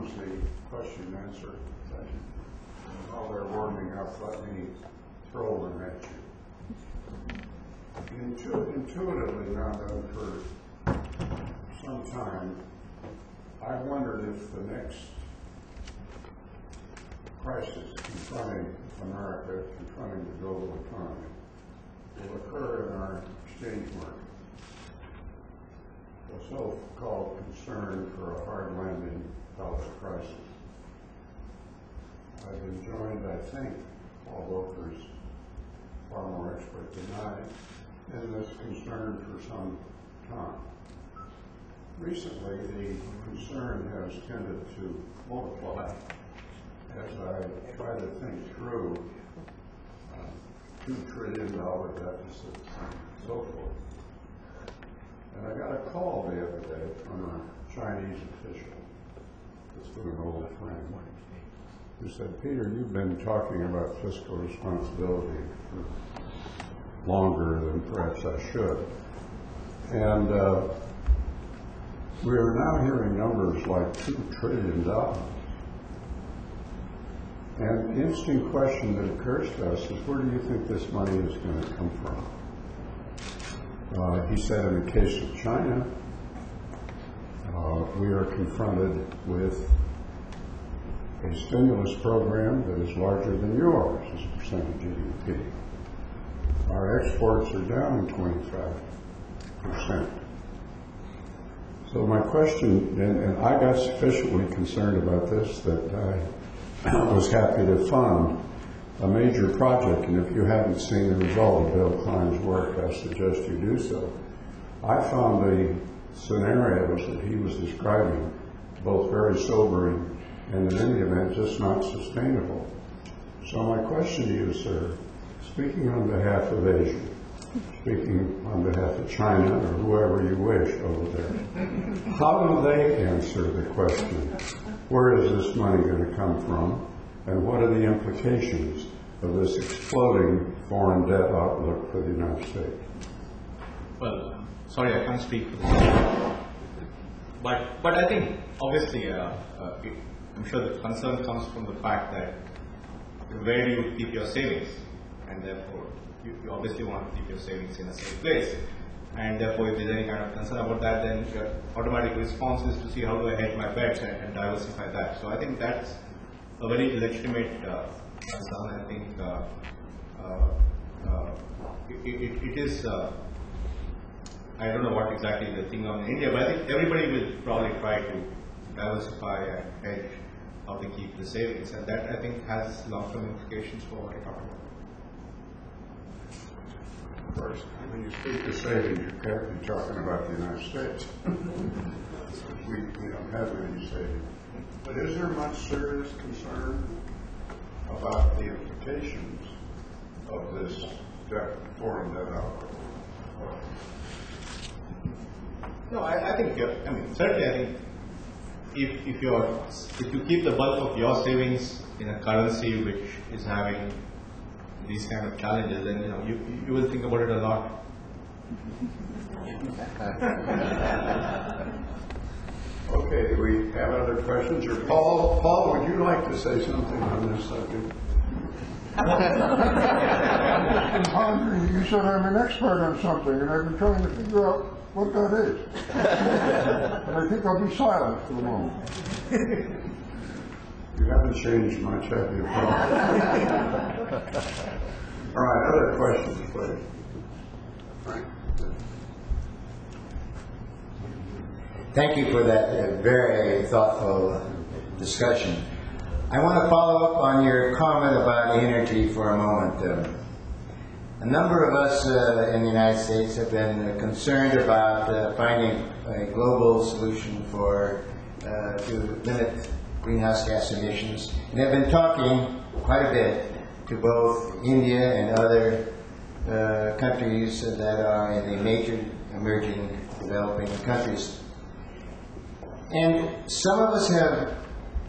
was the question and answer session. While they're warming up, let me throw one at you. Intuitively, now that for some time, I wondered if the next crisis confronting America, confronting the global economy, will occur in our exchange market. The so-called concern for a hard landing dollar crisis. I've been joined, I think, although there's far more expert than I, in this concern for some time. Recently, the concern has tended to multiply as I try to think through $2 trillion deficits and so forth. And I got a call the other day from a Chinese official, this was an old friend, who said, Peter, you've been talking about fiscal responsibility for longer than perhaps I should. And we are now hearing numbers like $2 trillion. And the interesting question that occurs to us is, where do you think this money is going to come from? He said in the case of China, we are confronted with a stimulus program that is larger than yours as a percent of GDP. Our exports are down 25%. So my question, and I got sufficiently concerned about this that I was happy to fund a major project, and if you haven't seen the result of Bill Klein's work, I suggest you do so. I found the scenarios that he was describing both very sobering and in any event just not sustainable. So my question to you, sir, speaking on behalf of Asia, speaking on behalf of China or whoever you wish over there, how do they answer the question, where is this money going to come from, and what are the implications of this exploding foreign debt outlook for the United States? Well, sorry, I can't speak for this. But I think, obviously, I'm sure the concern comes from the fact that where do you keep your savings? And therefore, you obviously want to keep your savings in a safe place. And therefore, if there's any kind of concern about that, then your automatic response is to see how do I hedge my bets and diversify that. So I think that's a very legitimate concern. I think it is, I don't know what exactly the thing on India, but I think everybody will probably try to diversify and hedge how they keep the savings. And that, I think, has long-term implications for what I talked about. First, when you speak of savings, you can't be talking about the United States. we don't have any savings. But is there much serious concern about the implications of this foreign debt outlook? No, I think, certainly I think if you keep the bulk of your savings in a currency which is having these kind of challenges, then you will think about it a lot. Okay, do we have other questions? Or Paul, would you like to say something on this subject? I've been pondering. You said I'm an expert on something, and I've been trying to figure out what that is. And I think I'll be silent for the moment. You haven't changed much, have you, Paul? All right, other questions, please. Frank. Thank you for that very thoughtful discussion. I want to follow up on your comment about energy for a moment. A number of us in the United States have been concerned about finding a global solution to limit greenhouse gas emissions, and have been talking quite a bit to both India and other countries that are in the major emerging developing countries. And some of us have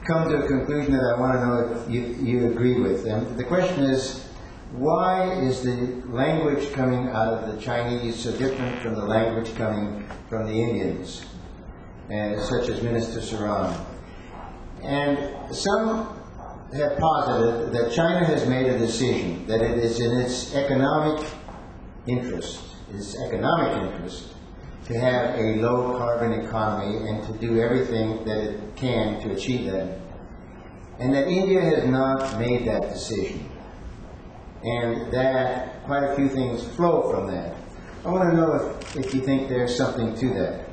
come to a conclusion that I want to know if you agree with them. The question is, why is the language coming out of the Chinese so different from the language coming from the Indians, such as Minister Saran? And some have posited that China has made a decision that it is in its economic interest, to have a low carbon economy and to do everything that it can to achieve that. And that India has not made that decision. And that quite a few things flow from that. I want to know if you think there's something to that.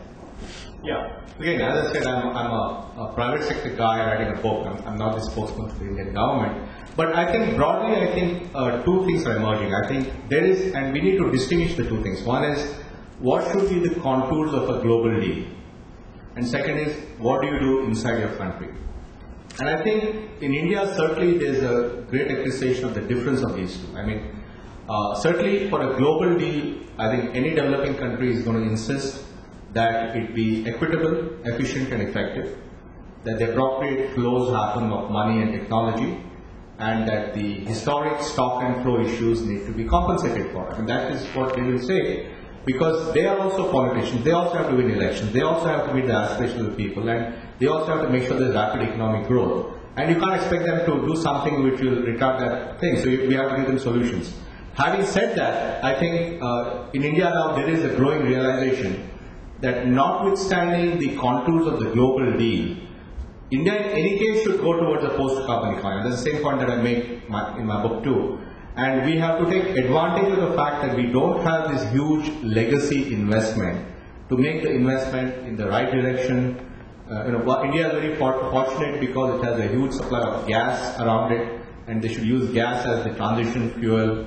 Yeah. Again, as I said, I'm a private sector guy writing a book. I'm not the spokesman for the Indian government. But I think broadly, I think two things are emerging. I think there is, and we need to distinguish the two things. One is, what should be the contours of a global deal? And second is, what do you do inside your country? And I think in India, certainly there's a great appreciation of the difference of these two. I mean, certainly for a global deal, I think any developing country is going to insist that it be equitable, efficient and effective, that the appropriate flows happen of money and technology, and that the historic stock and flow issues need to be compensated for. And that is what they will say, because they are also politicians, they also have to win elections, they also have to meet the aspirations of the people, and they also have to make sure there's rapid economic growth. And you can't expect them to do something which will retard that thing, so we have to give them solutions. Having said that, I think in India now there is a growing realization that notwithstanding the contours of the global deal, India in any case should go towards a post-carbon economy. That's the same point that I make in my book too. And we have to take advantage of the fact that we don't have this huge legacy investment to make the investment in the right direction. India is very fortunate because it has a huge supply of gas around it, and they should use gas as the transition fuel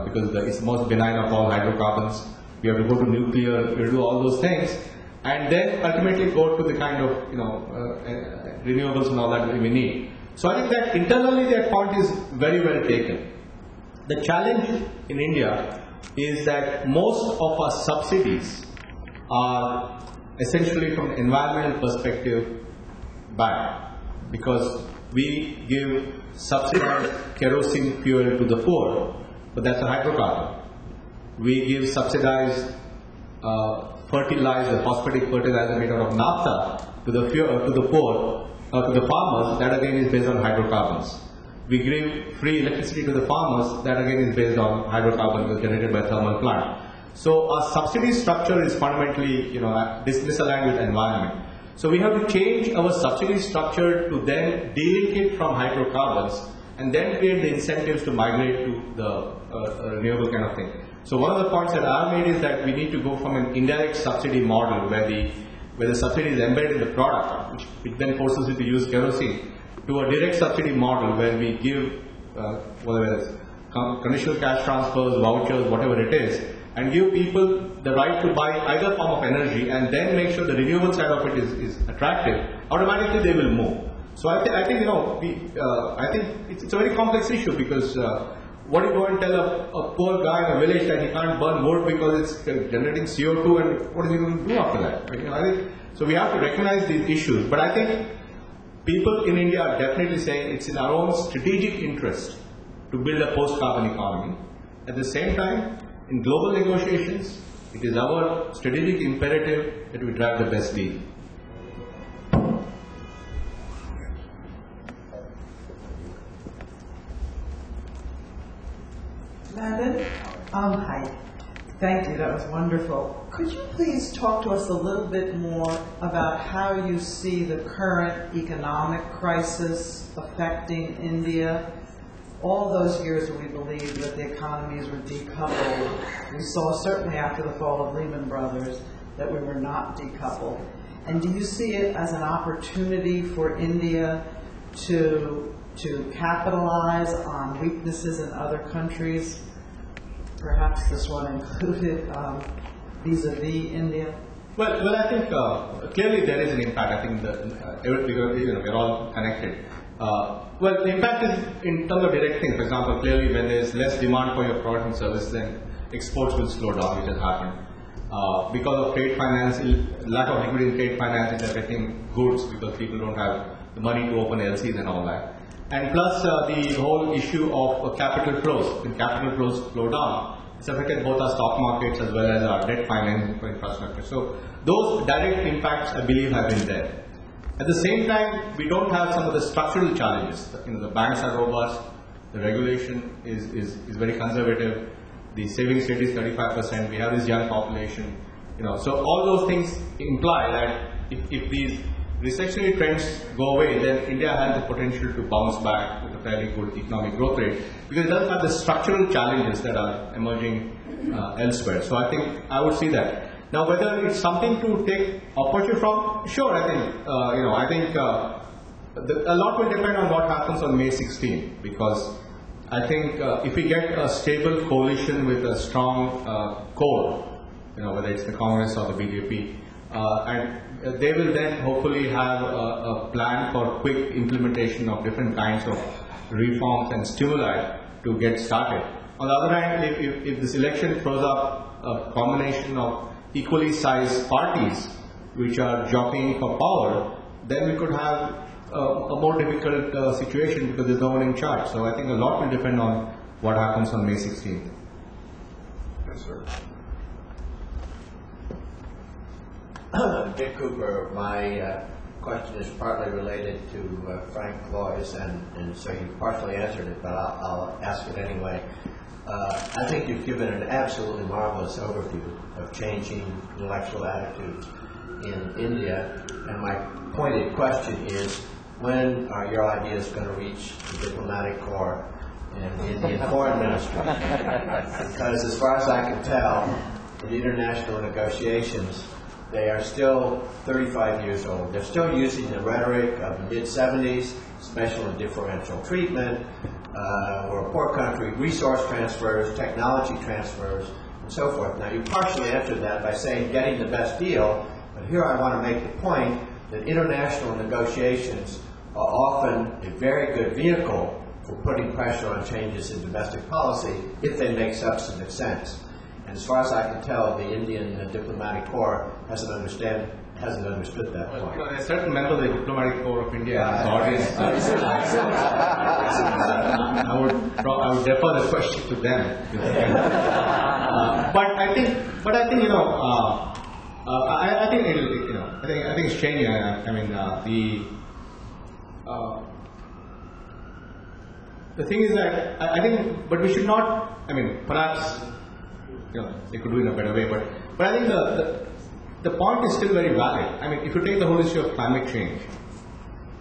because it's the most benign of all hydrocarbons. We have to go to nuclear, we have to do all those things, and then ultimately go to the kind of renewables and all that we need. So I think that internally that point is very well taken. The challenge in India is that most of our subsidies are essentially from an environmental perspective bad, because we give subsidized kerosene fuel to the poor, but that's a hydrocarbon. We give subsidized fertilizer, phosphatic fertilizer made out of naphtha to the poor, to the farmers. That again is based on hydrocarbons. We give free electricity to the farmers. That again is based on hydrocarbons generated by thermal plant. So our subsidy structure is fundamentally, misaligned with the environment. So we have to change our subsidy structure to then delink it from hydrocarbons and then create the incentives to migrate to the renewable kind of thing. So one of the points that I made is that we need to go from an indirect subsidy model where the subsidy is embedded in the product, which then forces you to use kerosene, to a direct subsidy model where we give whatever it is, conditional cash transfers, vouchers, whatever it is, and give people the right to buy either form of energy and then make sure the renewable side of it is attractive. Automatically they will move. So I think I think it's a very complex issue, because what do you go and tell a poor guy in a village that he can't burn wood because it's generating CO2, and what is he going to do after that? Right? I think so. We have to recognize these issues, but I think people in India are definitely saying it's in our own strategic interest to build a post-carbon economy. At the same time, in global negotiations, it is our strategic imperative that we drive the best deal. Nandan, hi. Thank you, that was wonderful. Could you please talk to us a little bit more about how you see the current economic crisis affecting India? All those years we believed that the economies were decoupled, we saw certainly after the fall of Lehman Brothers that we were not decoupled. And do you see it as an opportunity for India to capitalize on weaknesses in other countries, perhaps this one included, vis-a-vis India? Well, I think clearly there is an impact. I think we're all connected. Well, the impact is in terms of direct things. For example, clearly when there is less demand for your product and service, then exports will slow down, which has happened. Because of trade finance, lack of liquidity in trade finance, it's affecting goods because people don't have the money to open LCs and all that. And plus the whole issue of capital flows. When capital flows slow down, it's affected both our stock markets as well as our debt financing for infrastructure. So those direct impacts, I believe, have been there. At the same time, we don't have some of the structural challenges. The banks are robust, the regulation is very conservative, the savings rate is 35%, we have this young population, so all those things imply that if these recessionary trends go away, then India has the potential to bounce back with a fairly good economic growth rate, because it doesn't have the structural challenges that are emerging elsewhere. So I think I would see that. Now, whether it's something to take opportunity from, sure, I think a lot will depend on what happens on May 16, because I think if we get a stable coalition with a strong core, whether it's the Congress or the BJP, and they will then hopefully have a plan for quick implementation of different kinds of reforms and stimuli to get started. On the other hand, if this election throws up a combination of equally sized parties which are jockeying for power, then we could have a more difficult situation because there's no one in charge. So I think a lot will depend on what happens on May 16th. Yes, sir. Dick Cooper, my question is partly related to Frank Loy's, and so you partially answered it, but I'll ask it anyway. I think you've given an absolutely marvelous overview of changing intellectual attitudes in India, and my pointed question is, when are your ideas going to reach the diplomatic corps and the Indian foreign ministry? Because as far as I can tell, in international negotiations, they are still 35 years old. They're still using the rhetoric of the mid-70s, special and differential treatment, we're a poor country, resource transfers, technology transfers, and so forth. Now, you partially answered that by saying getting the best deal, but here I want to make the point that international negotiations are often a very good vehicle for putting pressure on changes in domestic policy if they make substantive sense. And as far as I can tell, the Indian diplomatic corps hasn't understood that point. There are certain members of the diplomatic corps of India and audience. I would defer the question to them. But I think I think it's changing. I mean, the thing is that I think, but we should not. I mean, perhaps they could do it in a better way. But I think the point is still very valid. I mean, if you take the whole issue of climate change,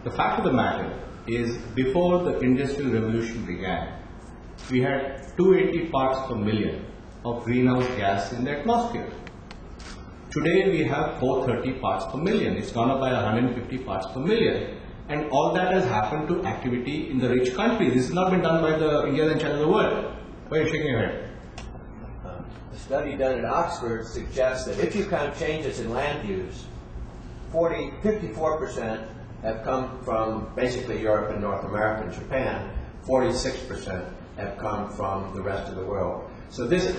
the fact of the matter is, before the Industrial Revolution began, we had 280 parts per million of greenhouse gas in the atmosphere. Today we have 430 parts per million. It's gone up by 150 parts per million. And all that has happened to activity in the rich countries. This has not been done by the India and China of the world. Why are you shaking your head? A study done at Oxford suggests that if you count changes in land use, 54% have come from basically Europe and North America and Japan. 46% have come from the rest of the world. So this is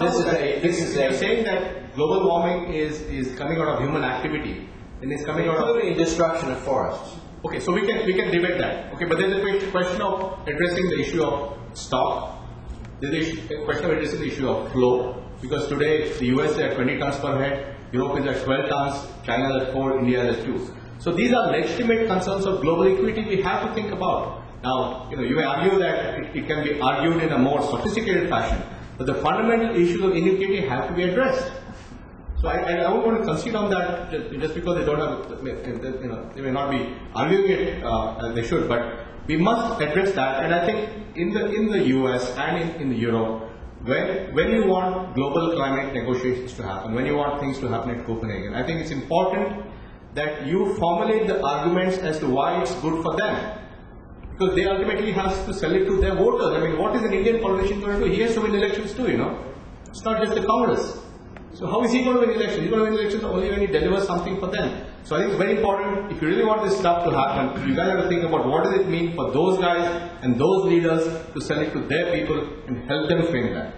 saying that global warming is coming out of human activity, and it's coming out of including destruction of forests. Okay, so we can debate that. Okay, but there's a question of addressing the issue of stock. There's a question of addressing the issue of flow, because today the US is at 20 tons per head, Europe is at 12 tons, China is at 4, India is at 2. So these are legitimate concerns of global equity we have to think about. Now, you may argue that it can be argued in a more sophisticated fashion, but the fundamental issues of inequity have to be addressed. So I won't want to concede on that just because they don't have, they may not be arguing it as they should, but we must address that. And I think in the US and in Europe, when you want global climate negotiations to happen, when you want things to happen at Copenhagen, I think it's important that you formulate the arguments as to why it's good for them. Because they ultimately have to sell it to their voters. I mean, what is an Indian politician going to do? He has to win elections too, It's not just the Congress. So how is he going to win elections? He's going to win elections only when he delivers something for them. So I think it's very important, if you really want this stuff to happen, you guys have to think about what does it mean for those guys and those leaders to sell it to their people and help them frame that.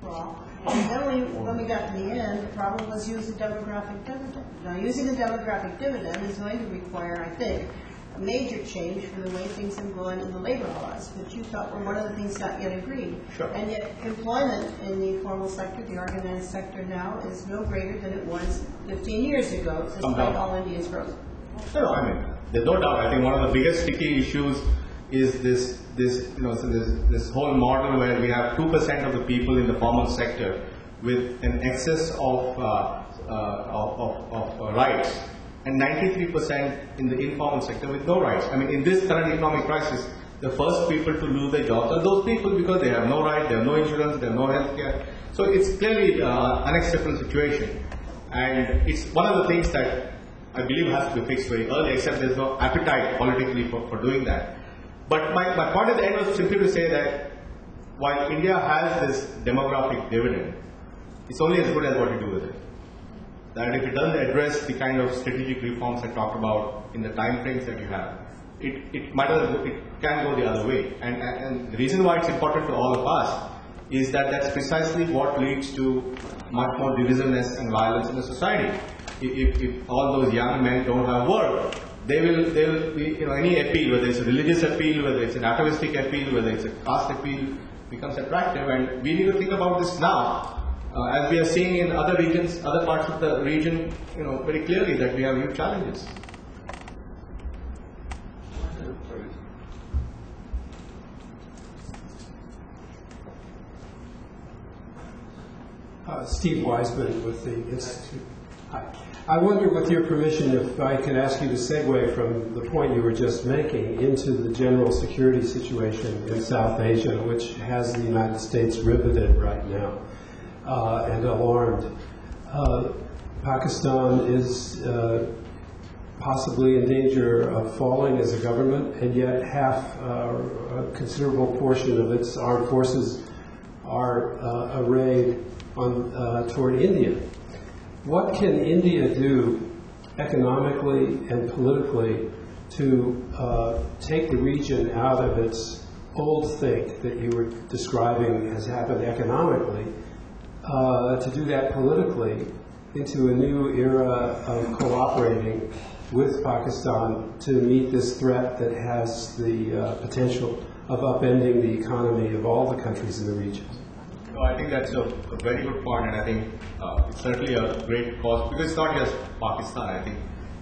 Well, and then when we got to the end, the problem was using demographic dividend. Now, using a demographic dividend is going to require, I think, a major change from the way things have gone in the labor laws, which you thought were one of the things not yet agreed. Sure. And yet employment in the formal sector, the organized sector now, is no greater than it was 15 years ago, despite all India's growth. No, I mean, there's no doubt. I think one of the biggest sticky issues is this whole model where we have 2% of the people in the formal sector with an excess of rights, and 93% in the informal sector with no rights. I mean, in this current economic crisis, the first people to lose their jobs are those people because they have no right, they have no insurance, they have no health care. So it's clearly an unacceptable situation. And it's one of the things that I believe has to be fixed very early, except there's no appetite politically for doing that. But my point at the end was simply to say that while India has this demographic dividend, it's only as good as what you do with it. That if it doesn't address the kind of strategic reforms I talked about in the time frames that you have, it can go the other way. And the reason why it's important to all of us is that that's precisely what leads to much more divisiveness and violence in the society. If all those young men don't have work, they will be, any appeal, whether it's a religious appeal, whether it's an atavistic appeal, whether it's a caste appeal, becomes attractive. And we need to think about this now. As we are seeing in other regions, other parts of the region, very clearly that we have new challenges. Steve Wiseman with the Institute. Hi. I wonder, with your permission, if I could ask you to segue from the point you were just making into the general security situation in South Asia, which has the United States riveted right now and alarmed. Pakistan is possibly in danger of falling as a government, and yet a considerable portion of its armed forces are arrayed toward India. What can India do economically and politically to take the region out of its old think that you were describing has happened economically, to do that politically into a new era of cooperating with Pakistan to meet this threat that has the potential of upending the economy of all the countries in the region? No, I think that's a very good point, and I think it's certainly a great cause, because it's not just Pakistan. I think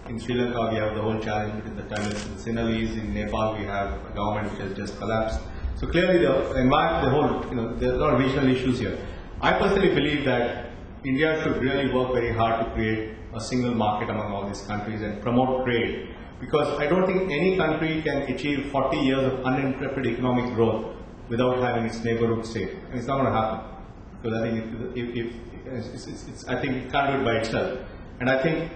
in Sri Lanka we have the whole challenge between the Tamils and the Sinhalese. In Nepal we have a government which has just collapsed. So clearly there's a lot of regional issues here. I personally believe that India should really work very hard to create a single market among all these countries and promote trade, because I don't think any country can achieve 40 years of uninterrupted economic growth without having its neighborhood safe. And it's not going to happen, because I think I think it can't do it by itself. And I think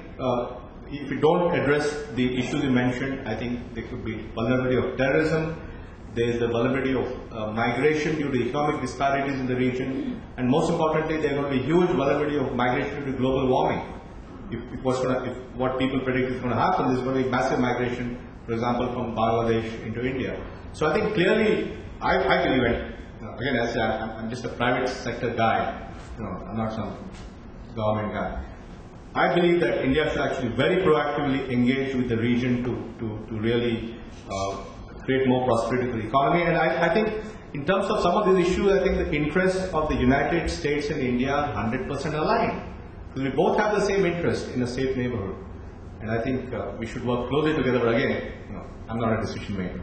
if we don't address the issues you mentioned, I think there could be vulnerability of terrorism. There is the vulnerability of migration due to economic disparities in the region, and most importantly, there are going to be huge vulnerability of migration due to global warming. If what people predict is going to happen, there's going to be massive migration, for example, from Bangladesh into India. So I think clearly, I believe, and again, as I say, I'm just a private sector guy. I'm not some government guy. I believe that India should actually very proactively engage with the region to really create more prosperity for the economy. And I think in terms of some of these issues, I think the interests of the United States and India are 100% aligned. Because we both have the same interest in a safe neighborhood. And I think we should work closely together. But again, I'm not a decision maker.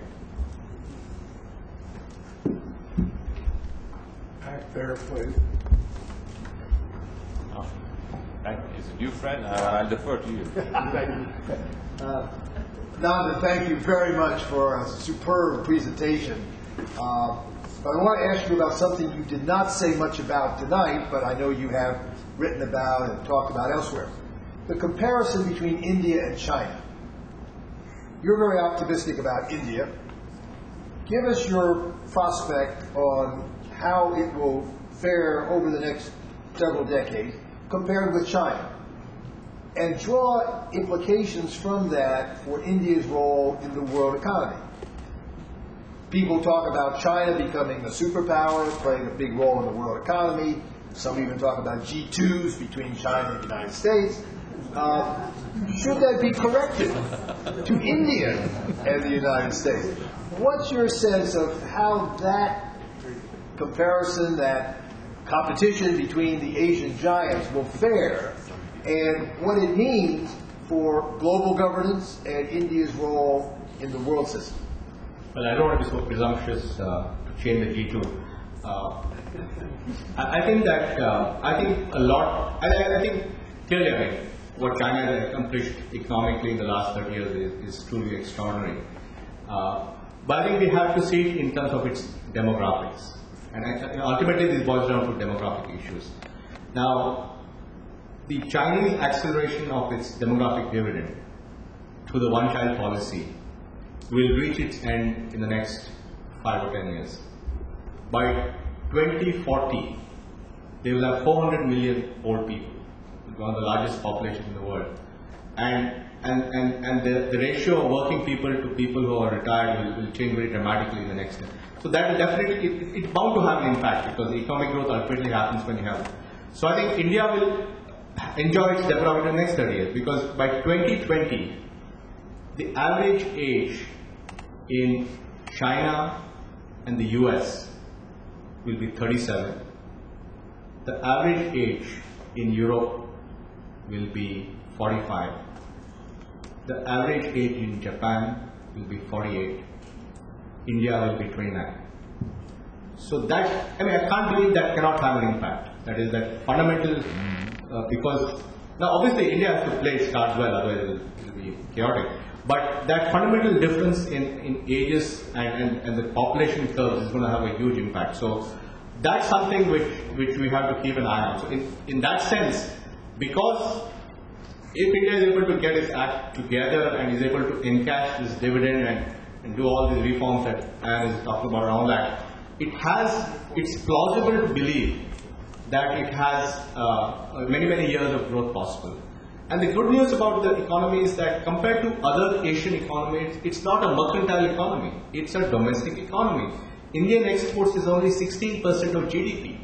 Back there, please. Is it you, Fred? I'll defer to you. Nandan, thank you very much for a superb presentation. But I want to ask you about something you did not say much about tonight, but I know you have written about and talked about elsewhere. The comparison between India and China. You're very optimistic about India. Give us your prospect on how it will fare over the next several decades compared with China, and draw implications from that for India's role in the world economy. People talk about China becoming a superpower, playing a big role in the world economy. Some even talk about G2s between China and the United States. Should that be corrected to India and the United States? What's your sense of how that comparison, that competition between the Asian giants will fare, and what it means for global governance and India's role in the world system? Well, I don't want to be so presumptuous to change the G2. I think a lot. I think clearly, I mean, what China has accomplished economically in the last 30 years is truly extraordinary. But I think we have to see it in terms of its demographics, and ultimately this boils down to demographic issues. Now, the Chinese acceleration of its demographic dividend through the one-child policy will reach its end in the next 5 or 10 years. By 2040, they will have 400 million old people, one of the largest populations in the world, and the ratio of working people to people who are retired will change very dramatically in the next year. So that will definitely, it's bound to have an impact because the economic growth ultimately happens when you have it. So I think India will enjoy its development in the next 30 years because by 2020, the average age in China and the US will be 37. The average age in Europe will be 45. The average age in Japan will be 48. India will be 29. So that, I mean, I can't believe that cannot have an impact. That is that fundamental, because now obviously India has to play its cards well, otherwise it will be chaotic. But that fundamental difference in ages and the population curves is going to have a huge impact. So that's something which we have to keep an eye on. So in that sense, because if India is able to get its act together and is able to encash this dividend and do all these reforms that Anne is talking about around that, it's plausible to believe that it has many years of growth possible. And the good news about the economy is that compared to other Asian economies, it's not a mercantile economy, it's a domestic economy. Indian exports is only 16% of GDP.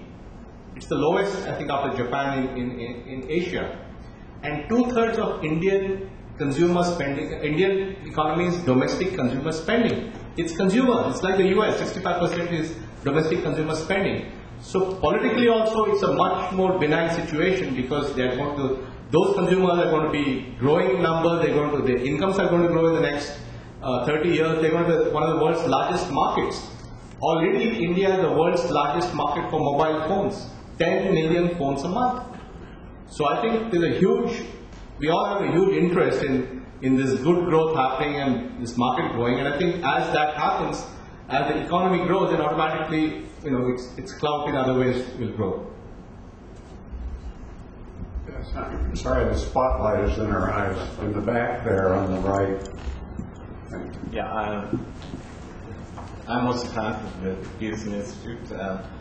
It's the lowest, I think, after Japan in Asia. And 2/3 of Indian consumer spending, Indian economy is domestic consumer spending. It's consumer, it's like the US, 65% is domestic consumer spending. So politically also it's a much more benign situation because they are going to, those consumers are going to be growing in numbers, their incomes are going to grow in the next 30 years, they're going to be one of the world's largest markets. Already India is the world's largest market for mobile phones, 10 million phones a month. So I think there's a huge, we all have a huge interest in this good growth happening and this market growing, and I think as that happens, as the economy grows, then automatically, its clout in other ways will grow. Yes, sorry, the spotlight is in our eyes. In the back there on the right. Yeah, I'm also fan of the Peterson Institute.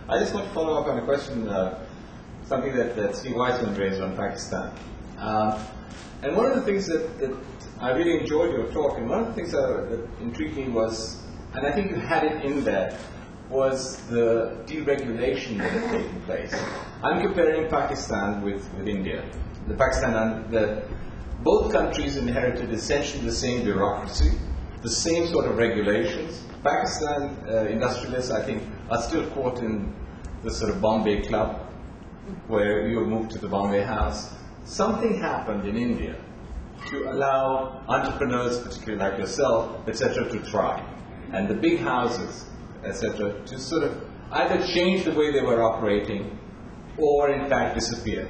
I just want to follow up on a question, something that Steve Weissman raised on Pakistan. And one of the things that I really enjoyed your talk, and one of the things that intrigued me was, and I think you had it in there, was the deregulation that had taken place. I'm comparing Pakistan with India. Both countries inherited essentially the same bureaucracy, the same sort of regulations. Pakistan industrialists, I think, are still caught in the sort of Bombay club, where you moved to the Bombay house. Something happened in India to allow entrepreneurs, particularly like yourself, etc., to thrive. And the big houses, etc., to sort of either change the way they were operating or in fact disappear.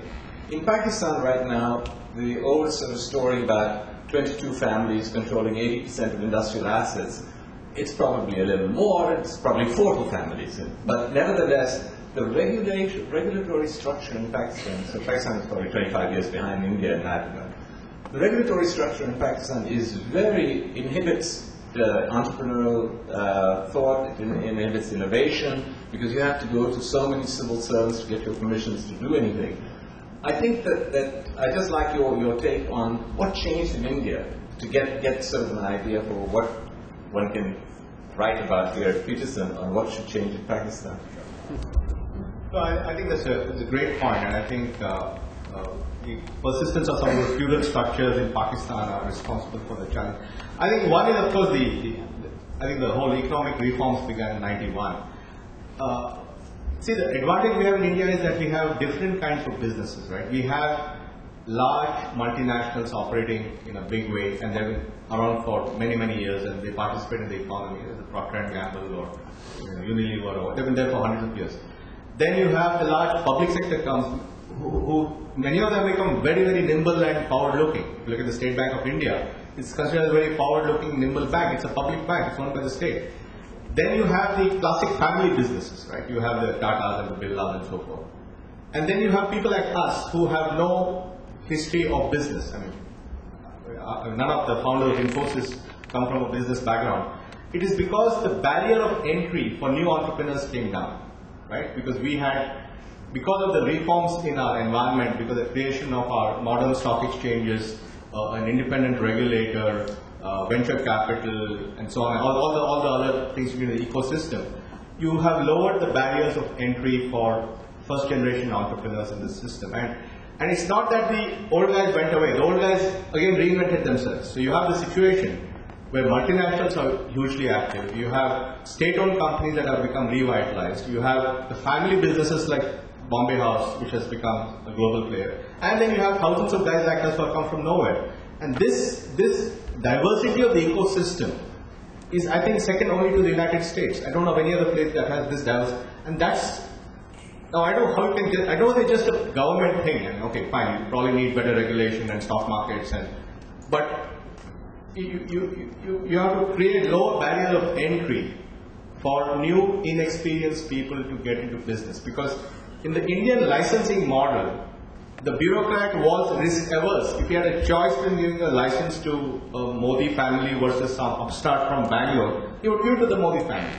In Pakistan right now, the old sort of story about 22 families controlling 80% of industrial assets, it's probably a little more, it's probably 40 families. But nevertheless, the regulatory structure in Pakistan, so Pakistan is probably 25 years behind India in that regard. The regulatory structure in Pakistan inhibits the entrepreneurial thought, it inhibits innovation, because you have to go to so many civil servants to get your permissions to do anything. I think that I just like your take on what changed in India to get sort of an idea for what one can write about here at Peterson on what should change in Pakistan. Well, I think that's a great point, and I think the persistence of some of the feudal structures in Pakistan are responsible for the challenge. I think one is, of course, I think the whole economic reforms began in '91. See, the advantage we have in India is that we have different kinds of businesses, right? We have large multinationals operating in a big way, and they've been around for many, many years, and they participate in the economy, as Procter & Gamble or Unilever, or they've been there for hundreds of years. Then you have the large public sector companies, who many of them become very, very nimble and forward-looking. If you look at the State Bank of India, it's considered a very forward-looking, nimble bank. It's a public bank. It's owned by the state. Then you have the classic family businesses, right? You have the Tatas and the Birlas and so forth. And then you have people like us who have no history of business. I mean, none of the founders of Infosys come from a business background. It is because the barrier of entry for new entrepreneurs came down, right? Because of the reforms in our environment, because of the creation of our modern stock exchanges, an independent regulator, venture capital, and so on, all the other things in the ecosystem, you have lowered the barriers of entry for first generation entrepreneurs in the system. And it's not that the old guys went away. The old guys again reinvented themselves. So you have the situation where multinationals are hugely active. You have state-owned companies that have become revitalized. You have the family businesses like Bombay House, which has become a global player. And then you have thousands of guys like us who have come from nowhere. And this diversity of the ecosystem is, I think, second only to the United States. I don't know of any other place that has this diversity. And that's, now I don't know how it can, I don't know if it's just a government thing. And okay, fine, you probably need better regulation and stock markets, but you have to create lower barriers of entry for new, inexperienced people to get into business. Because in the Indian licensing model, the bureaucrat was risk averse. If he had a choice in giving a license to a Modi family versus some upstart from Bangalore, he would give it to the Modi family.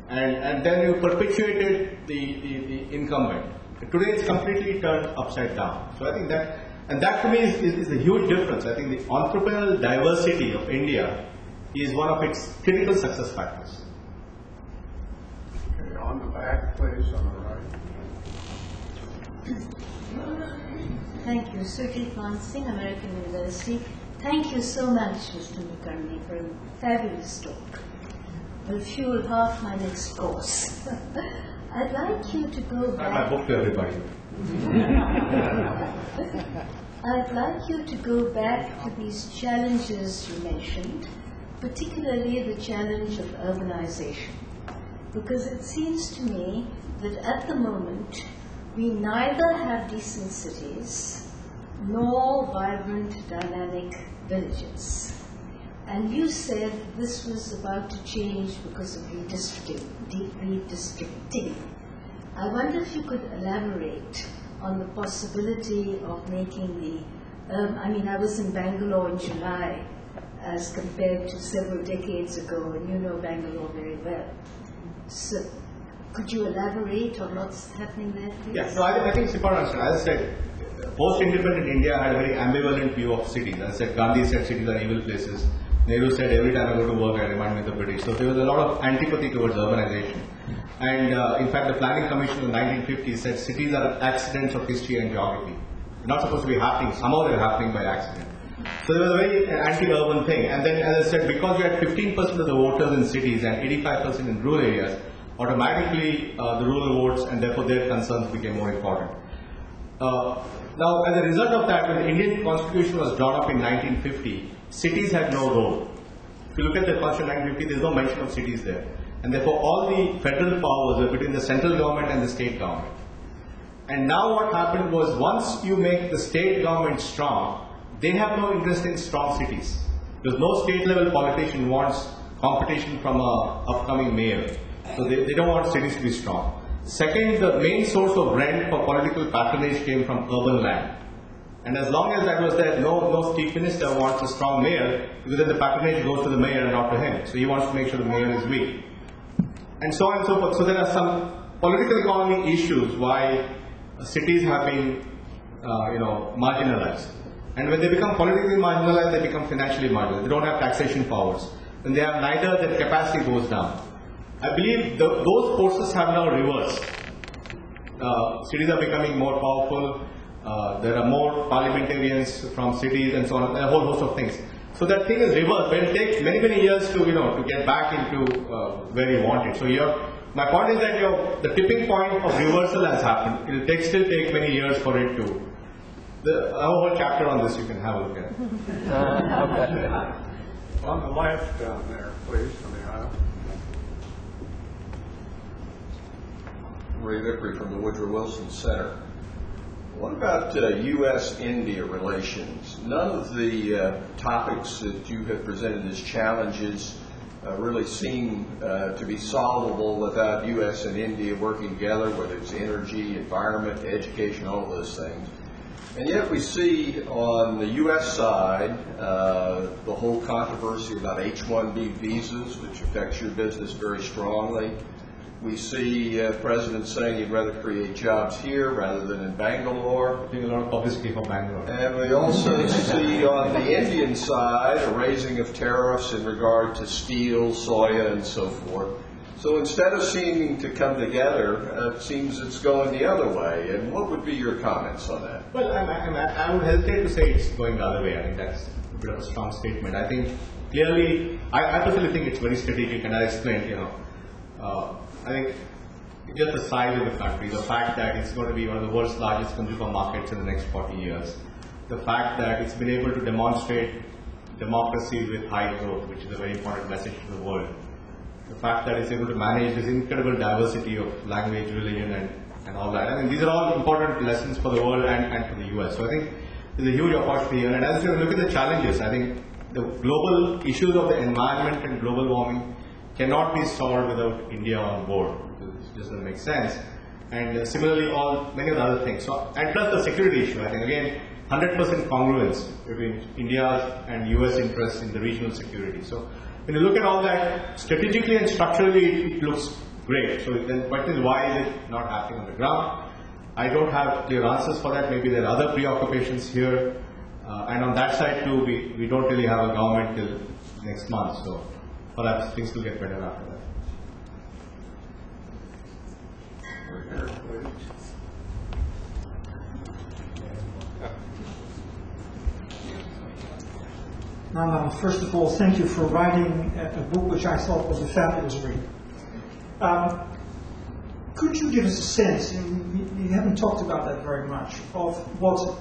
And then you perpetuated the incumbent. Today it's completely turned upside down. So I think that to me is a huge difference. I think the entrepreneurial diversity of India is one of its critical success factors. Okay, on the back, please, on the right. Thank you. Suji Singh, American University. Thank you so much, Mr. Nilekani, for a fabulous talk. Will fuel half my next course. I'd like you to go back. My book to everybody. I'd like you to go back to these challenges you mentioned, particularly the challenge of urbanization. Because it seems to me that at the moment, we neither have decent cities nor vibrant, dynamic villages. And you said this was about to change because of redistricting. I wonder if you could elaborate on the possibility of making the, I was in Bangalore in July as compared to several decades ago, and you know Bangalore very well. So, could you elaborate on what's happening there, please? Yeah, so I think it's important to understand. As I said, post-independent India had a very ambivalent view of cities. As I said, Gandhi said cities are evil places. Nehru said every time I go to work I remind me of the British. So there was a lot of antipathy towards urbanization. And in fact, the Planning Commission in the 1950s said cities are accidents of history and geography. They're not supposed to be happening. Somehow they're happening by accident. So there was a very anti-urban thing. And then, as I said, because you had 15% of the voters in cities and 85% in rural areas, automatically the rural votes and therefore their concerns became more important. Now, as a result of that, when the Indian Constitution was drawn up in 1950, cities had no role. If you look at the Constitution in 1950, there's no mention of cities there. And therefore, all the federal powers were between the central government and the state government. And now what happened was, once you make the state government strong, they have no interest in strong cities. Because no state-level politician wants competition from an upcoming mayor. So they don't want cities to be strong. Second, the main source of rent for political patronage came from urban land. And as long as that was there, no chief minister wants a strong mayor, because then the patronage goes to the mayor and not to him. So he wants to make sure the mayor is weak. And so on and so forth. So there are some political economy issues why cities have been, marginalized. And when they become politically marginalized, they become financially marginalized. They don't have taxation powers. When they have neither, their capacity goes down. I believe those forces have now reversed. Cities are becoming more powerful. There are more parliamentarians from cities and so on, a whole host of things. So that thing is reversed, but it takes many, many years to get back into where you want it. So my point is that the tipping point of reversal has happened. It will still take many years for it to I have a whole chapter on this. You can have a look at it. On the left down there, please, on the aisle. Ray Vickery from the Woodrow Wilson Center. What about U.S.-India relations? None of the topics that you have presented as challenges really seem to be solvable without U.S. and India working together, whether it's energy, environment, education, all of those things. And yet we see on the U.S. side the whole controversy about H-1B visas, which affects your business very strongly. We see President saying he'd rather create jobs here rather than in Bangalore. Doing a lot of publicity for Bangalore. And we also see on the Indian side a raising of tariffs in regard to steel, soya, and so forth. So instead of seeming to come together, it seems it's going the other way. And what would be your comments on that? Well, I would hesitate to say it's going the other way. I think that's a bit of a strong statement. I think clearly, I personally think it's very strategic, and I explained, I think just the size of the country, the fact that it's going to be one of the world's largest consumer markets in the next 40 years, the fact that it's been able to demonstrate democracy with high growth, which is a very important message to the world, the fact that it's able to manage this incredible diversity of language, religion, and all that. I mean, these are all important lessons for the world and for the US. So I think there's a huge opportunity here. And as you look at the challenges, I think the global issues of the environment and global warming cannot be solved without India on board. It just doesn't make sense. And similarly, many of the other things. So, and plus the security issue, I think again, 100% congruence between India's and US interests in the regional security. So when you look at all that, strategically and structurally, it looks great. So then the question is, why is it not happening on the ground? I don't have clear answers for that. Maybe there are other preoccupations here. And on that side too, we don't really have a government till next month. So perhaps things will get better after that. Nandan, first of all, thank you for writing a book which I thought was a fabulous read. Could you give us a sense, and we haven't talked about that very much, of what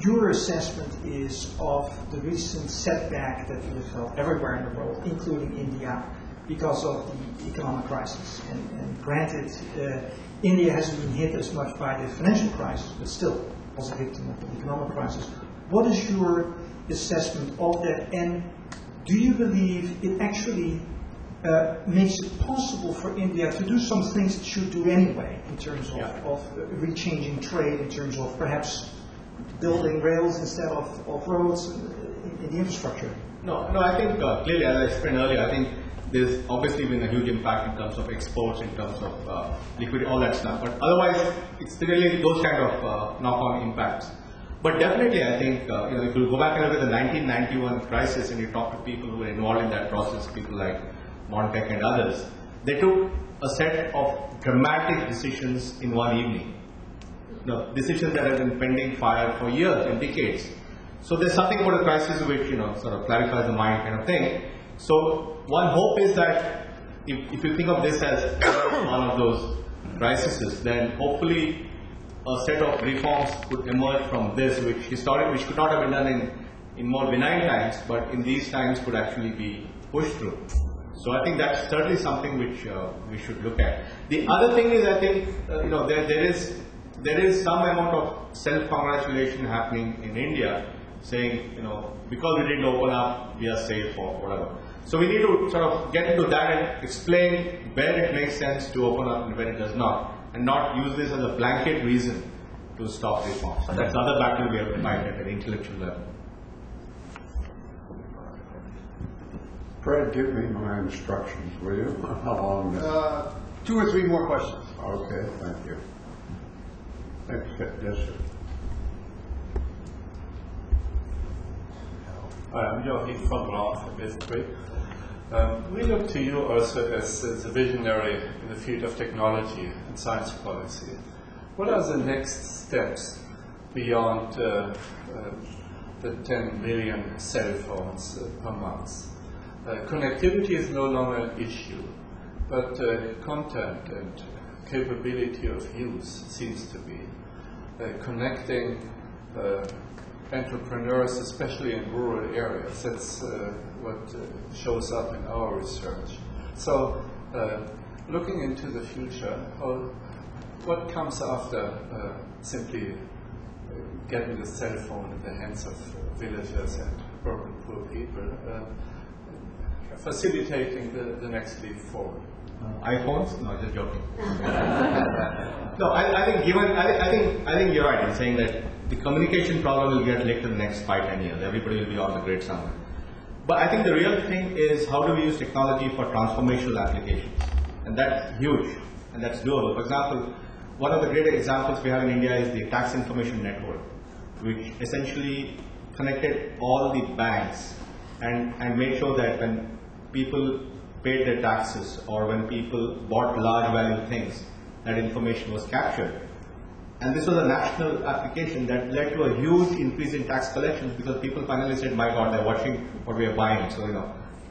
your assessment is of the recent setback that we have felt everywhere in the world, including India, because of the economic crisis? And granted, India hasn't been hit as much by the financial crisis, but still was a victim of the economic crisis. What is your assessment of that, and do you believe it actually makes it possible for India to do some things it should do anyway, in terms of rechanging trade, in terms of perhaps building rails instead of roads in the infrastructure? No, I think clearly, as I explained earlier, I think there's obviously been a huge impact in terms of exports, in terms of liquidity, all that stuff. But otherwise, it's really those kind of knock-on impacts. But definitely, I think, if you go back and look at the 1991 crisis and you talk to people who were involved in that process, people like Montek and others, they took a set of dramatic decisions in one evening. Decisions that have been pending fire for years and decades. So there's something about a crisis which, sort of clarifies the mind kind of thing. So one hope is that if you think of this as one of those crises, then hopefully a set of reforms could emerge from this, which could not have been done in more benign times, but in these times could actually be pushed through. So I think that's certainly something which we should look at. The other thing is, I think there is some amount of self-congratulation happening in India, saying because we didn't open up, we are safe or whatever. So we need to sort of get into that and explain where it makes sense to open up and where it does not, and not use this as a blanket reason to stop reforms. That's the other battle we have to fight at an intellectual level. Fred, give me my instructions, will you? How long? 2 or 3 more questions. Okay, thank you. Yes, sir. Hi, I'm Joachim von Braun from Biscuit. We look to you also as a visionary in the field of technology and science policy. What are the next steps beyond the 10 million cell phones per month? Connectivity is no longer an issue, but content and capability of use seems to be. Connecting entrepreneurs, especially in rural areas. That's what shows up in our research. So, looking into the future, what comes after simply getting the cell phone in the hands of villagers and urban poor people, facilitating the next leap forward? iPhones? No, just joking. No, I think you're right in saying that the communication problem will get licked in the next 5-10 years. Everybody will be on the grid somewhere. But I think the real thing is how do we use technology for transformational applications? And that's huge, and that's doable. For example, one of the great examples we have in India is the tax information network, which essentially connected all the banks and made sure that when people paid their taxes or when people bought large value things, that information was captured. And this was a national application that led to a huge increase in tax collections because people finally said, my God, they're watching what we are buying. So,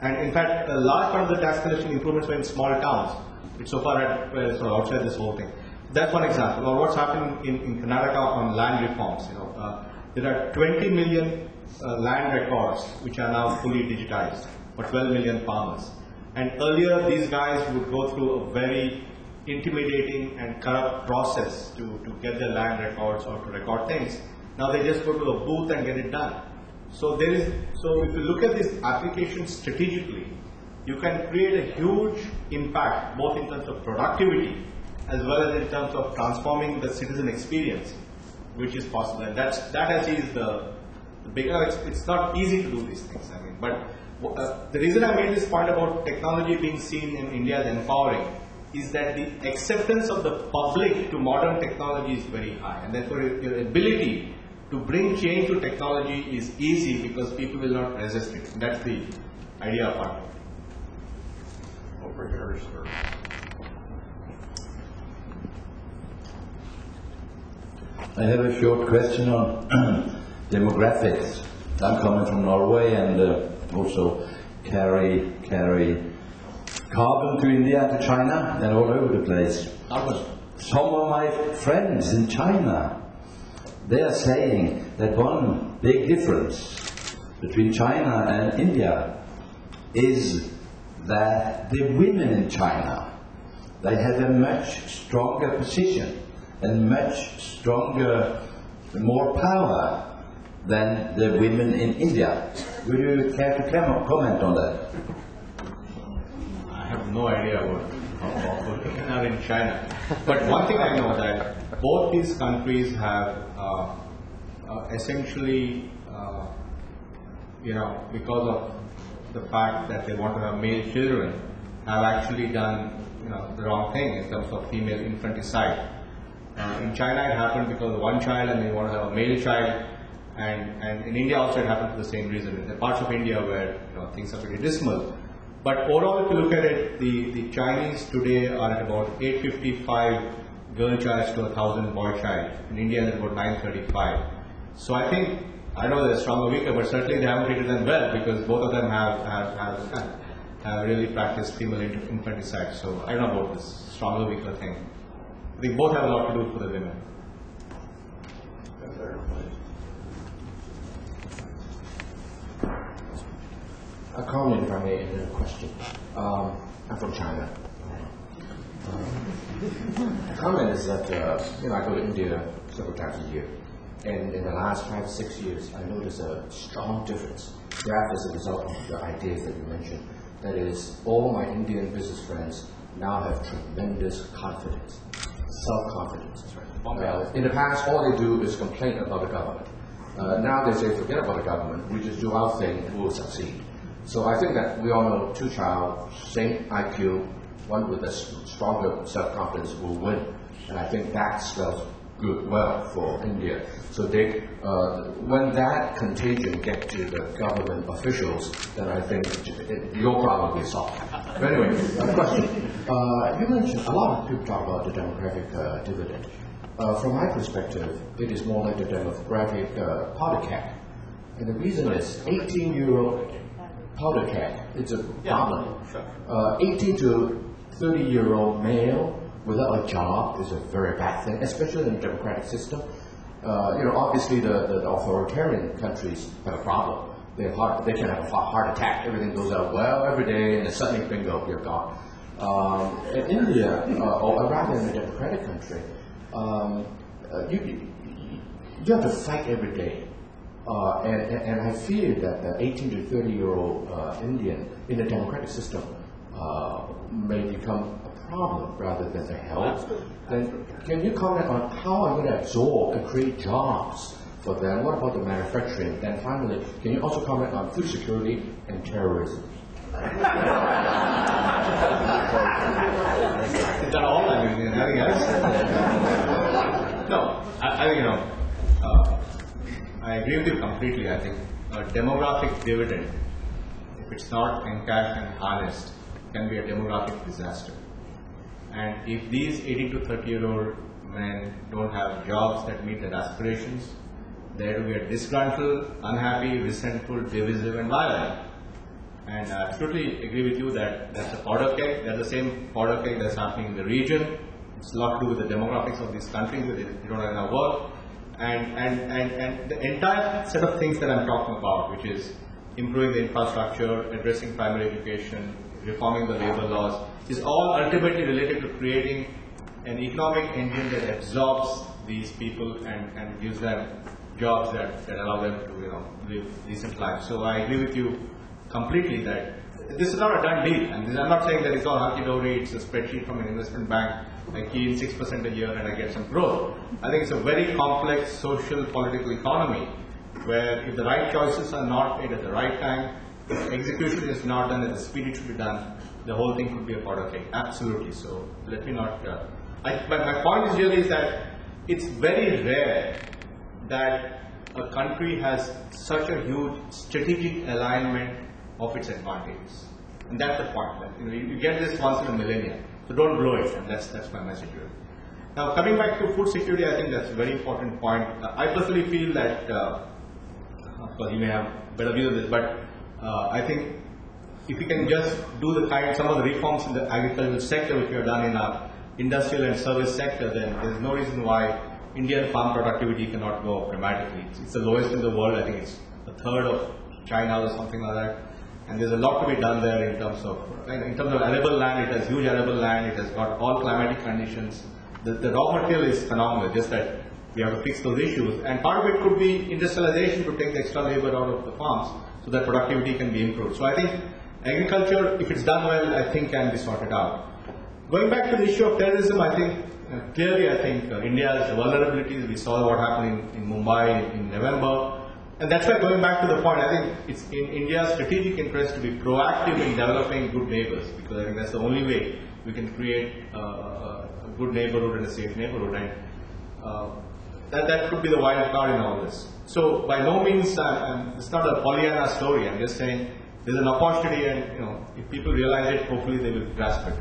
and in fact, a large part of the tax collection improvements were in small towns, which so far had sort of outside this whole thing. That's one example. Or what's happening in Karnataka on land reforms. There are 20 million land records which are now fully digitized for 12 million farmers. And earlier, these guys would go through a very intimidating and corrupt process to get their land records or to record things. Now they just go to a booth and get it done. So if you look at this application strategically, you can create a huge impact both in terms of productivity as well as in terms of transforming the citizen experience, which is possible. And that actually is the big. It's not easy to do these things. But the reason I made this point about technology being seen in India as empowering is that the acceptance of the public to modern technology is very high, and therefore your ability to bring change to technology is easy because people will not resist it. That's the idea of it. Over here, sir. I have a short question on demographics. I'm coming from Norway and also carry carbon to India, to China, and all over the place. Some of my friends in China, they are saying that one big difference between China and India is that the women in China, they have a much stronger position and much stronger, more power than the women in India. Would you care to comment on that? I have no idea how women are in China. But one thing I know that both these countries have essentially, because of the fact that they want to have male children, have actually done the wrong thing in terms of female infanticide. In China it happened because of one child and they want to have a male child, and in India also it happened for the same reason. There are parts of India where things are pretty dismal. But overall, if you look at it, the Chinese today are at about 855 girl childs to 1,000 boy child. In India, they're about 935. So I think, I know they're strong or weaker, but certainly they haven't treated them well because both of them have really practiced female infanticide. So I don't know about this strong or weaker thing. I think both have a lot to do for the women. A comment, if I may, and a question. I'm from China. The comment is that I go to India several times a year, and in the last 5 or 6 years, I noticed a strong difference. Perhaps as a result of the ideas that you mentioned. That is, all my Indian business friends now have tremendous confidence, self-confidence. In the past, all they do is complain about the government. Now they say, forget about the government, we just do our thing and we'll succeed. So I think that we all know two child, same IQ, one with a stronger self-confidence will win. And I think that spells well for India. So when that contagion gets to the government officials, then I think your problem will be solved. But anyway, a question. You mentioned, a lot of people talk about the demographic dividend. From my perspective, it is more like the demographic powder keg. And the reason is 18-year-old powder keg, it's a problem. 18 to 30-year-old male without a job is a very bad thing, especially in a democratic system. Obviously the authoritarian countries have a problem. They can have a heart attack. Everything goes out well every day, and then suddenly, bingo, you're gone. In India, or rather in a democratic country, you have to fight every day. And I fear that the 18 to 30-year-old Indian in a democratic system may become a problem rather than a help. Then can you comment on how I'm going to absorb and create jobs for them? What about the manufacturing? And finally, can you also comment on food security and terrorism? Is that all? I mean, nothing else? No, I think, I agree with you completely. I think a demographic dividend, if it's not encashed and harnessed, can be a demographic disaster. And if these 18 to 30-year-old men don't have jobs that meet their aspirations, there will be a disgruntled, unhappy, resentful, divisive, and violent. And I absolutely agree with you that that's a powder keg. That's the same powder keg that's happening in the region. It's a lot to do with the demographics of these countries where they don't have enough work. And the entire set of things that I'm talking about, which is improving the infrastructure, addressing primary education, reforming the labor laws, is all ultimately related to creating an economic engine that absorbs these people and gives them jobs that allow them to live decent lives. So I agree with you completely that this is not a done deal. And I'm not saying that it's all hunky-dory, it's a spreadsheet from an investment bank, I key in 6% a year and I get some growth. I think it's a very complex social, political economy where if the right choices are not made at the right time, if execution is not done at the speed it should be done, the whole thing could be a powder keg. Absolutely. So let me not. But my point is really is that it's very rare that a country has such a huge strategic alignment of its advantages, and that's the point. That, you get this once in a millennia, so don't blow it, and that's my message here. Now coming back to food security, I think that's a very important point. I personally feel that, of course, you may have better view of this, but I think if we can just do some of the reforms in the agricultural sector which we have done in our industrial and service sector, then there's no reason why Indian farm productivity cannot go up dramatically. It's the lowest in the world. I think it's a third of China or something like that. And there's a lot to be done there in terms of arable land. It has huge arable land. It has got all climatic conditions. The raw material is phenomenal. Just that we have to fix those issues. And part of it could be industrialization to take the extra labor out of the farms so that productivity can be improved. So I think agriculture, if it's done well, I think can be sorted out. Going back to the issue of terrorism, I think clearly, India's vulnerabilities. We saw what happened in Mumbai in November. And that's why going back to the point, I think it's in India's strategic interest to be proactive in developing good neighbors, because I think that's the only way we can create a good neighborhood and a safe neighborhood. And that could be the wild card in all this. So by no means, it's not a Pollyanna story. I'm just saying there's an opportunity, and if people realize it, hopefully they will grasp it.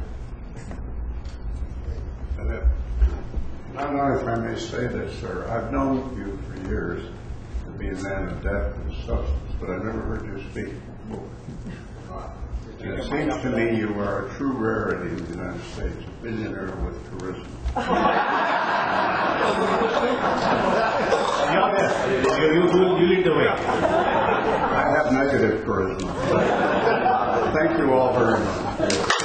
I don't know if I may say this, sir. I've known you for years to be a man of depth and substance, but I've never heard you speak before. And it seems to me you are a true rarity in the United States, a billionaire with charisma. You lead the way. I have negative charisma. Thank you all very much.